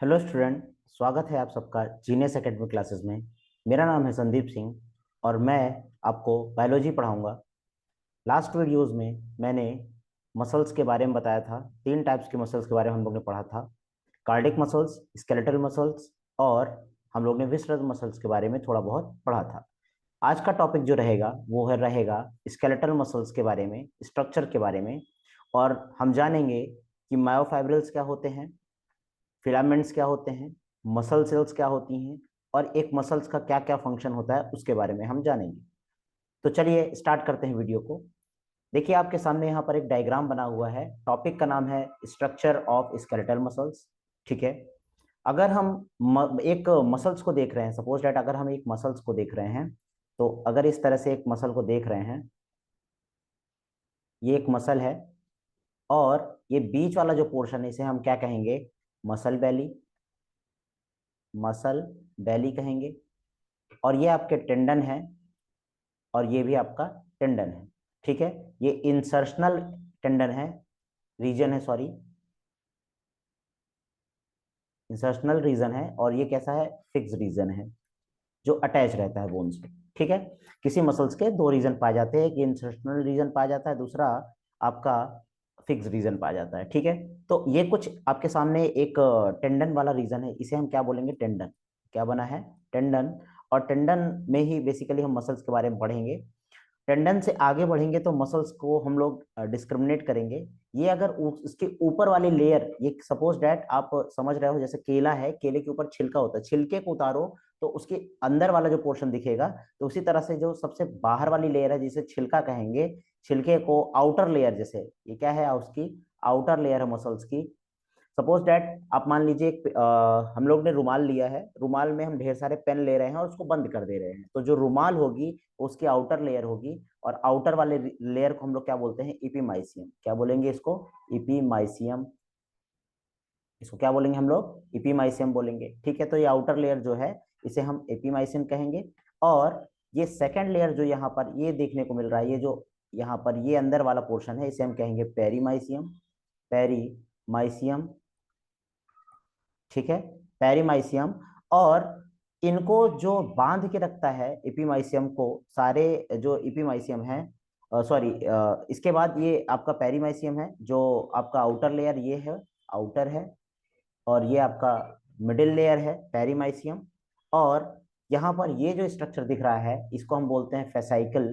Hello student. स्वागत है आप सबका जीनियस एकेडमी क्लासेस में। मेरा नाम है संदीप सिंह और मैं आपको बायोलॉजी पढ़ाऊंगा। लास्ट वीडियोस में मैंने मसल्स के बारे में बताया था। तीन टाइप्स के मसल्स के बारे में हम लोग ने पढ़ा था। कार्डिक मसल्स, स्केलेटल मसल्स और हम लोग ने विसरस मसल्स के बारे में थोड़ा बहुत पढ़ा था। आज का टॉपिक जो रहेगा वो है रहेगा स्केलेटल मसल्स के बारे में, स्ट्रक्चर के बारे में। और हम जानेंगे कि मायोफाइब्रिल्स क्या होते हैं, फिलामेंट्स क्या होते हैं, मसल सेल्स क्या होती हैं और एक मसल्स का क्या क्या फंक्शन होता है उसके बारे में हम जानेंगे। तो चलिए स्टार्ट करते हैं वीडियो को। देखिए आपके सामने यहाँ पर एक डायग्राम बना हुआ है। टॉपिक का नाम है स्ट्रक्चर ऑफ स्केलेटल मसल्स। ठीक है। अगर हम एक मसल्स को देख रहे हैं, सपोज दैट अगर हम एक मसल्स को देख रहे हैं, तो अगर इस तरह से एक मसल को देख रहे हैं, ये एक मसल है और ये बीच वाला जो पोर्शन है इसे हम क्या कहेंगे? मसल बेली। मसल बेली कहेंगे। और ये आपके टेंडन है और ये भी आपका टेंडन है। ठीक है। ये इंसर्शनल टेंडन है, रीजन है, सॉरी, इंसर्शनल रीजन है। और ये कैसा है? फिक्स रीजन है जो अटैच रहता है बोन्स पे। ठीक है। किसी मसल्स के दो रीजन पाए जाते हैं, एक इंसर्शनल रीजन पाया जाता है, दूसरा आपका फिक्स रीजन पाया जाता है। ठीक है। तो ये कुछ आपके सामने एक टेंडन वाला रीजन है, इसे हम क्या बोलेंगे? टेंडन। क्या बना है? टेंडन। और टेंडन में ही बेसिकली हम मसल्स के बारे में पढ़ेंगे। टेंडन से आगे बढ़ेंगे तो मसल्स को हम लोग डिस्क्रिमिनेट करेंगे। ये अगर उसके ऊपर वाली लेयर, ये सपोज डैट आप समझ रहे हो, जैसे केला है, केले के ऊपर छिलका होता है, छिलके को उतारो तो उसके अंदर वाला जो पोर्शन दिखेगा। तो उसी तरह से जो सबसे बाहर वाली लेयर है जिसे छिलका कहेंगे, छिलके को आउटर लेयर, जैसे ये क्या है? उसकी आउटर लेयर है मसल्स की। सपोज डैट आप मान लीजिए हम लोग ने रुमाल लिया है, रुमाल में हम ढेर सारे पेन ले रहे हैं और उसको बंद कर दे रहे हैं, तो जो रुमाल होगी उसकी आउटर लेयर होगी। और आउटर वाले लेयर को हम लोग क्या बोलते हैं? इपीमाइसियम। क्या बोलेंगे इसको? इपीमाइसियम। इसको क्या बोलेंगे हम लोग? इपीमाइसियम बोलेंगे। ठीक है। तो ये आउटर लेयर जो है इसे हम एपीमाइसियम कहेंगे। और ये सेकेंड लेयर जो यहाँ पर ये देखने को मिल रहा है, ये जो यहाँ पर ये अंदर वाला पोर्शन है, इसे हम कहेंगे पेरीमाइसियम। पेरीमाइसियम। ठीक है। पेरीमाइसियम। और इनको जो बांध के रखता है एपीमाइसियम को, सारे जो एपीमाइसियम है, सॉरी, इसके बाद ये आपका पेरीमाइसियम है जो आपका आउटर लेयर, ये है आउटर है। और ये आपका मिडिल लेयर है पेरीमाइसियम। और यहाँ पर ये जो स्ट्रक्चर दिख रहा है इसको हम बोलते हैं फेसाइकल।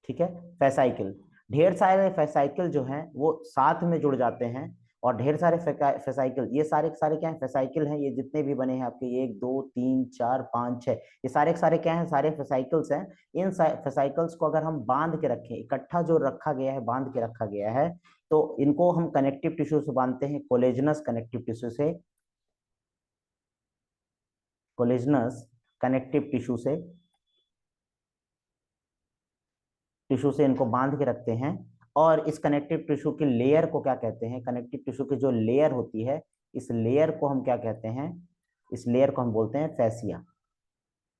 ठीक है। फेसाइकिल। ढेर सारे फेसाइकिल जो हैं वो साथ में जुड़ जाते हैं। और ढेर सारे फेसाइकिल, ये सारे के सारे क्या हैं? फेसाइकिल हैं। ये जितने भी बने हैं आपके, ये एक दो तीन चार पाँच छः, ये सारे के सारे क्या हैं? सारे फेसाइकिल्स हैं। इन फेसाइकिल्स को अगर हम बांध के रखें, इकट्ठा जो रखा गया है, बांध के रखा गया है, तो इनको हम कनेक्टिव टिश्यू से बांधते हैं, कोलेजनस कनेक्टिव टिश्यू से। कोलेजनस कनेक्टिव टिश्यू से इनको बांध के रखते हैं। और इस कनेक्टिव टिश्यू की लेयर को क्या कहते हैं? कनेक्टिव टिश्यू की जो लेयर होती है, इस लेयर को हम क्या कहते हैं? इस लेयर को हम बोलते हैं फैसिया।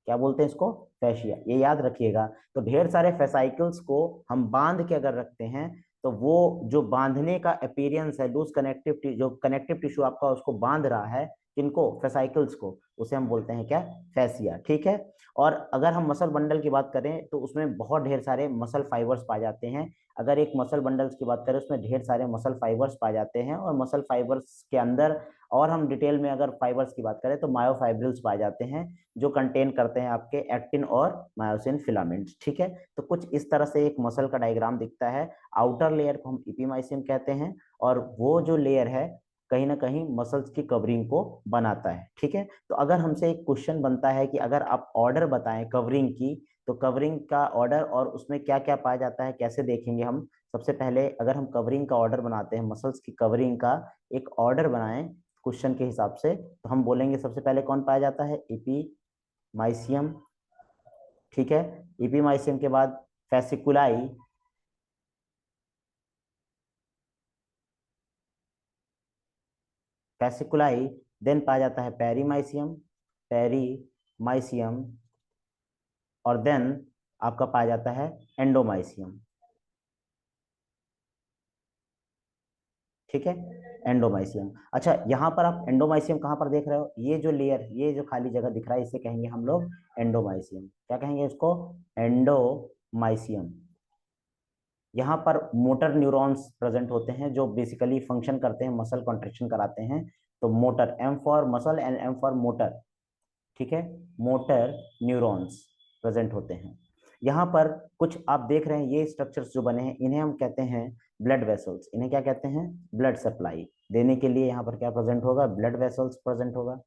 क्या बोलते हैं इसको? फैसिया। ये याद रखिएगा। तो ढेर सारे फेसाइकल्स को हम बांध के अगर रखते हैं, तो वो जो बांधने का अपीयरेंस है, लूज कनेक्टिव जो कनेक्टिव टिश्यू आपका उसको बांध रहा है, किनको? फेसाइकल्स को, उसे हम बोलते हैं क्या? फैसिया। ठीक है। और अगर हम मसल बंडल की बात करें तो उसमें बहुत ढेर सारे मसल फाइबर्स पाए जाते हैं। अगर एक मसल बंडल्स की बात करें उसमें ढेर सारे मसल फाइबर्स पाए जाते हैं। और मसल फाइबर्स के अंदर, और हम डिटेल में अगर फाइबर्स की बात करें तो मायोफाइब्रिल्स पाए जाते हैं जो कंटेन करते हैं आपके एक्टिन और मायोसिन फिलामेंट्स। ठीक है। तो कुछ इस तरह से एक मसल का डायग्राम दिखता है। आउटर लेयर को हम इपीमाइसिन कहते हैं और वो जो लेयर है कहीं ना कहीं मसल्स की कवरिंग को बनाता है। ठीक है। तो अगर हमसे एक क्वेश्चन बनता है कि अगर आप ऑर्डर बताएं कवरिंग की, तो कवरिंग का ऑर्डर और उसमें क्या क्या पाया जाता है कैसे देखेंगे हम? सबसे पहले अगर हम कवरिंग का ऑर्डर बनाते हैं, मसल्स की कवरिंग का एक ऑर्डर बनाएं क्वेश्चन के हिसाब से, तो हम बोलेंगे सबसे पहले कौन पाया जाता है? इपीमाइसियम। ठीक है। इपीमाइसियम के बाद फैसिकुलाई। फैसिकुलाई। देन पाया जाता है पेरीमाइसियम। पेरीमाइसियम। और देन आपका पाया जाता है एंडोमाइसियम। ठीक है, एंडोमाइसियम। अच्छा, यहाँ पर आप एंडोमाइसियम कहाँ पर देख रहे हो, ये जो लेयर, ये जो खाली जगह दिख रहा है, इसे कहेंगे हम लोग एंडोमाइसियम। क्या कहेंगे इसको, एंडोमाइसियम। यहाँ पर मोटर न्यूरॉन्स प्रेजेंट होते हैं जो बेसिकली फंक्शन करते हैं, मसल कॉन्ट्रेक्शन कराते हैं। तो motor, M for muscle and M for motor, ठीक है, मोटर न्यूरॉन्स प्रेजेंट होते हैं। यहाँ पर कुछ आप देख रहे हैं, ये स्ट्रक्चर्स जो बने हैं इन्हें हम कहते हैं ब्लड वेसल्स। इन्हें क्या कहते हैं, ब्लड सप्लाई देने के लिए यहाँ पर क्या प्रेजेंट होगा, ब्लड वेसल्स प्रेजेंट होगा।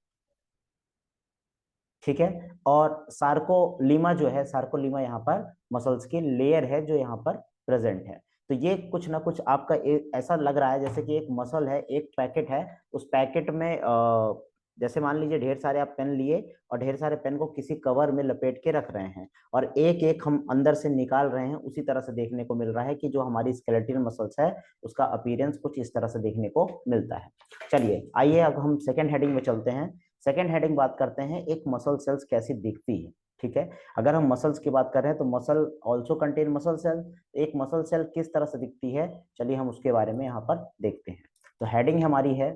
ठीक है, और सार्कोलीमा जो है, सार्कोलीमा यहाँ पर मसल्स की लेयर है जो यहाँ पर प्रेजेंट है। तो ये कुछ ना कुछ आपका ऐसा लग रहा है जैसे कि एक मसल है, एक पैकेट है, उस पैकेट में जैसे मान लीजिए ढेर सारे आप पेन लिए और ढेर सारे पेन को किसी कवर में लपेट के रख रहे हैं और एक एक हम अंदर से निकाल रहे हैं। उसी तरह से देखने को मिल रहा है कि जो हमारी स्केलेटल मसल्स है उसका अपीयरेंस कुछ इस तरह से देखने को मिलता है। चलिए आइए अब हम सेकेंड हेडिंग में चलते हैं। सेकेंड हेडिंग बात करते हैं एक मसल सेल्स कैसी दिखती है। ठीक है, अगर हम मसल्स की बात कर रहे हैं तो muscle also contain muscle cell. एक मसल सेल किस तरह से दिखती है, चलिए हम उसके बारे में यहाँ पर देखते हैं। तो हेडिंग हमारी है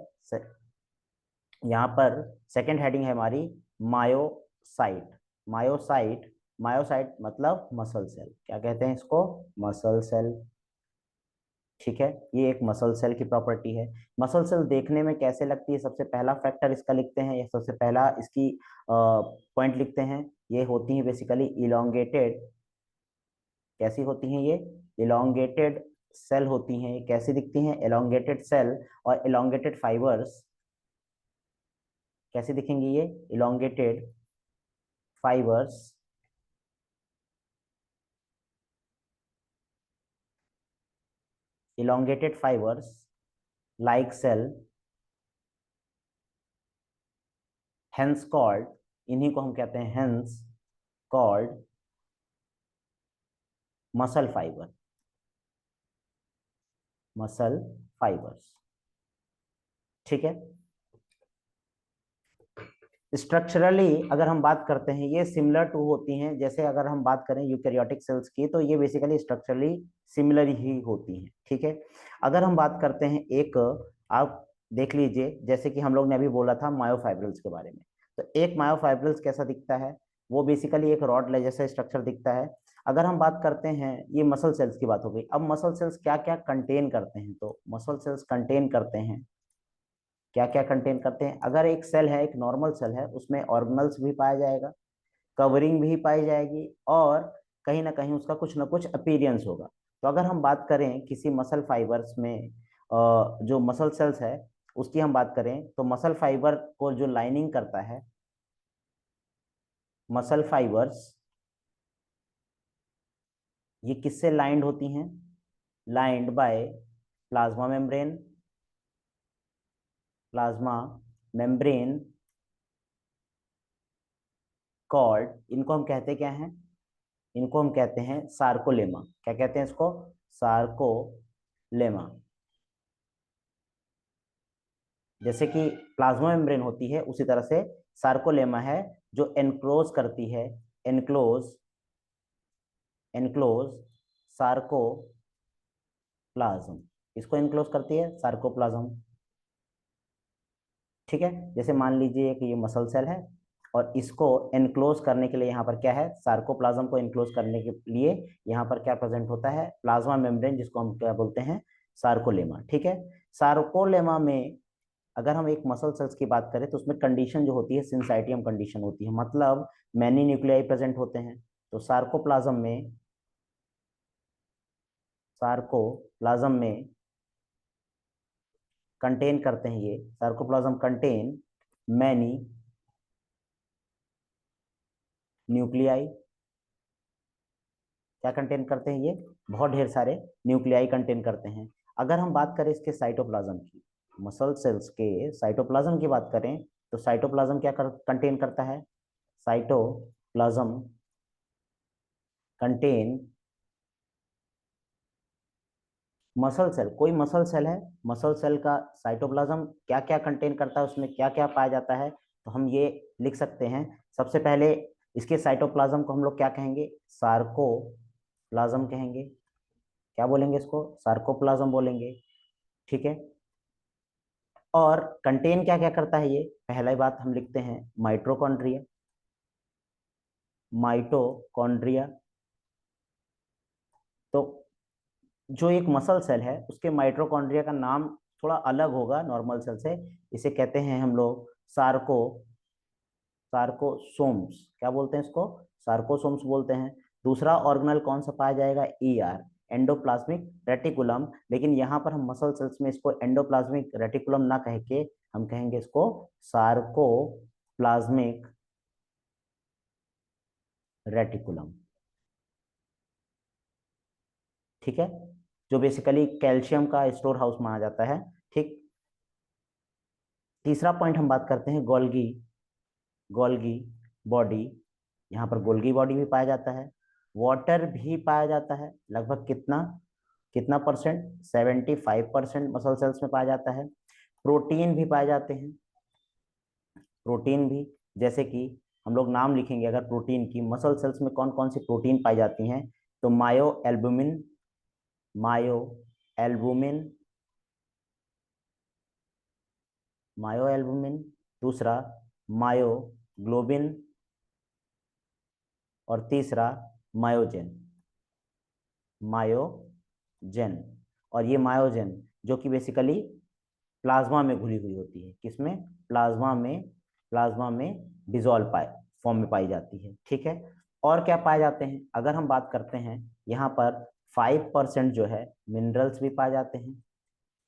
यहाँ पर, सेकेंड हेडिंग है हमारी मायोसाइट। मायोसाइट, मायोसाइट मतलब मसल सेल। क्या कहते हैं इसको, मसल सेल। ठीक है, ये एक मसल सेल की प्रॉपर्टी है। मसल सेल देखने में कैसे लगती है, सबसे पहला फैक्टर इसका लिखते हैं, या सबसे पहला इसकी पॉइंट लिखते हैं। ये होती है बेसिकली इलोंगेटेड। कैसी होती हैं ये, इलोंगेटेड सेल होती हैं। ये कैसी दिखती हैं, इलोंगेटेड सेल और इलोंगेटेड फाइबर्स। कैसे दिखेंगी ये, elongated fibres, elongated fibers like cell, hence called, इन्हीं को हम कहते हैं hence called muscle fibre, muscle fibres. ठीक है, स्ट्रक्चरली अगर हम बात करते हैं ये सिमिलर टू होती हैं, जैसे अगर हम बात करें यूकैरियोटिक सेल्स की तो ये बेसिकली स्ट्रक्चरली सिमिलर ही होती हैं। ठीक है, अगर हम बात करते हैं एक, आप देख लीजिए जैसे कि हम लोग ने अभी बोला था मायोफाइब्रिल्स के बारे में। तो एक मायोफाइब्रिल्स कैसा दिखता है, वो बेसिकली एक रॉड जैसा स्ट्रक्चर दिखता है। अगर हम बात करते हैं, ये मसल सेल्स की बात हो गई। अब मसल सेल्स क्या क्या कंटेन करते हैं, तो मसल सेल्स कंटेन करते हैं, क्या क्या कंटेन करते हैं, अगर एक सेल है, एक नॉर्मल सेल है, उसमें ऑर्गेनल्स भी पाया जाएगा, कवरिंग भी पाई जाएगी और कहीं ना कहीं उसका कुछ ना कुछ अपीयरेंस होगा। तो अगर हम बात करें किसी मसल फाइबर्स में जो मसल सेल्स है उसकी हम बात करें, तो मसल फाइबर को जो लाइनिंग करता है, मसल फाइबर्स ये किससे लाइंड होती हैं, lined by plasma membrane, plasma membrane called, इनको हम कहते क्या हैं, इनको हम कहते हैं सार्कोलेमा। क्या कहते हैं इसको, सार्कोलेमा। जैसे कि प्लाज्मा मेम्ब्रेन होती है उसी तरह से सार्कोलेमा है जो एनक्लोज करती है, एनक्लोज, एनक्लोज सार्कोप्लाज्म। इसको एनक्लोज करती है, सार्कोप्लाज्म। ठीक है, जैसे मान लीजिए कि ये मसल सेल है और इसको एनक्लोज करने के लिए यहाँ पर क्या है, सार्कोप्लाज्म को एनक्लोज करने के लिए यहाँ पर क्या प्रेजेंट होता है, प्लाज्मा मेम्ब्रेन, जिसको हम क्या बोलते हैं, सार्कोलेमा। ठीक है, सार्कोलेमा में अगर हम एक मसल सेल्स की बात करें तो उसमें कंडीशन जो होती है सिंसाइटियम कंडीशन होती है, मतलब मैनी न्यूक्लियाई प्रेजेंट होते हैं। तो सार्कोप्लाज्म में, सार्कोप्लाज्म में कंटेन करते हैं, ये सार्कोप्लाज्म कंटेन मैनी न्यूक्लियाई। क्या कंटेन करते हैं ये, बहुत ढेर सारे न्यूक्लियाई कंटेन करते हैं। अगर हम बात करें इसके साइटोप्लाज्म की, मसल सेल्स के साइटोप्लाज्म की बात करें, तो साइटोप्लाज्म क्या कंटेन करता है, साइटोप्लाज्म कंटेन मसल सेल। कोई मसल सेल है, मसल सेल का साइटोप्लाज्म क्या क्या कंटेन करता है, उसमें क्या क्या पाया जाता है, तो हम ये लिख सकते हैं। सबसे पहले इसके साइटोप्लाज्म को हम लोग क्या कहेंगे, सार्कोप्लाज्म कहेंगे। क्या बोलेंगे इसको, सार्कोप्लाज्म बोलेंगे। ठीक है, और कंटेन क्या क्या करता है ये, पहला बात हम लिखते हैं माइटोकॉन्ड्रिया। माइटोकॉन्ड्रिया तो जो एक मसल सेल है उसके माइटोकॉन्ड्रिया का नाम थोड़ा अलग होगा नॉर्मल सेल से, इसे कहते हैं हम लोग सार्कोसोम्स। क्या बोलते हैं इसको, सार्कोसोम्स बोलते हैं। दूसरा ऑर्गेनल कौन सा पाया जाएगा, ईआर, एंडोप्लाज्मिक रेटिकुलम। लेकिन यहाँ पर हम मसल सेल्स में इसको एंडोप्लाज्मिक रेटिकुलम ना कह के हम कहेंगे इसको सार्कोप्लाज्मिक रेटिकुलम। ठीक है, जो बेसिकली कैल्शियम का स्टोर हाउस माना जाता है। ठीक, तीसरा पॉइंट हम बात करते हैं गोल्गी गोल्गी बॉडी। यहाँ पर गोल्गी बॉडी भी पाया जाता है। वाटर भी पाया जाता है, लगभग कितना कितना परसेंट, 75% मसल सेल्स में पाया जाता है। प्रोटीन भी पाए जाते हैं, प्रोटीन भी, जैसे कि हम लोग नाम लिखेंगे अगर प्रोटीन की, मसल सेल्स में कौन कौन सी प्रोटीन पाई जाती हैं, तो मायो एल्बुमिन, मायो एल्बुमिन, मायो एल्बुमिन। दूसरा मायोग्लोबिन, और तीसरा मायोजेन, मायोजेन। और ये मायोजेन जो कि बेसिकली प्लाज्मा में घुली हुई होती है, किसमें, प्लाज्मा में डिजोल्व पाए फॉर्म में पाई जाती है। ठीक है, और क्या पाए जाते हैं, अगर हम बात करते हैं यहाँ पर 5% जो है मिनरल्स भी पाए जाते हैं।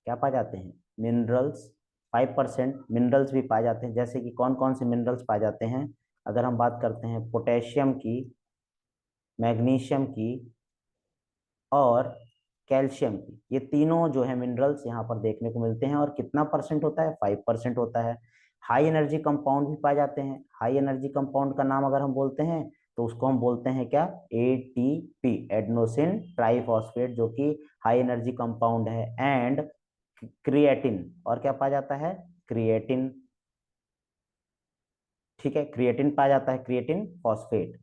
क्या पाए जाते हैं, मिनरल्स, 5% मिनरल्स भी पाए जाते हैं। जैसे कि कौन कौन से मिनरल्स पाए जाते हैं, अगर हम बात करते हैं पोटेशियम की, मैग्नीशियम की और कैल्शियम की, ये तीनों जो है मिनरल्स यहाँ पर देखने को मिलते हैं। और कितना परसेंट होता है, 5% होता है। हाई एनर्जी कंपाउंड भी पाए जाते हैं। हाई एनर्जी कंपाउंड का नाम अगर हम बोलते हैं तो उसको हम बोलते हैं क्या, एटीपी, एडेनोसिन ट्राइफॉस्फेट, जो कि हाई एनर्जी कंपाउंड है। एंड क्रिएटिन, और क्या पाया जाता है, क्रिएटिन। ठीक है, क्रिएटिन पाया जाता है, क्रिएटिन फॉस्फेट।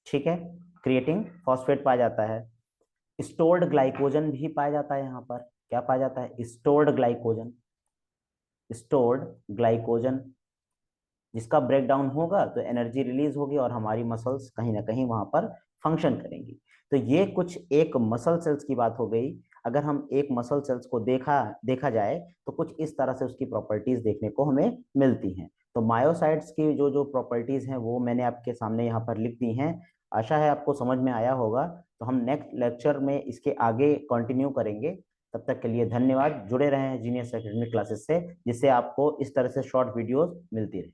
ठीक है, क्रिएटिन फॉस्फेट पाया जाता है। स्टोर्ड ग्लाइकोजन भी पाया जाता है यहाँ पर। क्या पाया जाता है, स्टोर्ड ग्लाइकोजन, स्टोर्ड ग्लाइकोजन, जिसका ब्रेक डाउन होगा तो एनर्जी रिलीज होगी और हमारी मसल्स कहीं ना कहीं वहां पर फंक्शन करेंगी। तो ये कुछ एक मसल सेल्स की बात हो गई। अगर हम एक मसल सेल्स को देखा देखा जाए तो कुछ इस तरह से उसकी प्रॉपर्टीज देखने को हमें मिलती हैं। तो मायोसाइट्स की जो जो प्रॉपर्टीज हैं वो मैंने आपके सामने यहाँ पर लिख दी हैं। आशा है आपको समझ में आया होगा। तो हम नेक्स्ट लेक्चर में इसके आगे कंटिन्यू करेंगे। तब तक के लिए धन्यवाद। जुड़े रहें जीनियस एकेडमी क्लासेस से, जिससे आपको इस तरह से शॉर्ट वीडियोस मिलती रहे।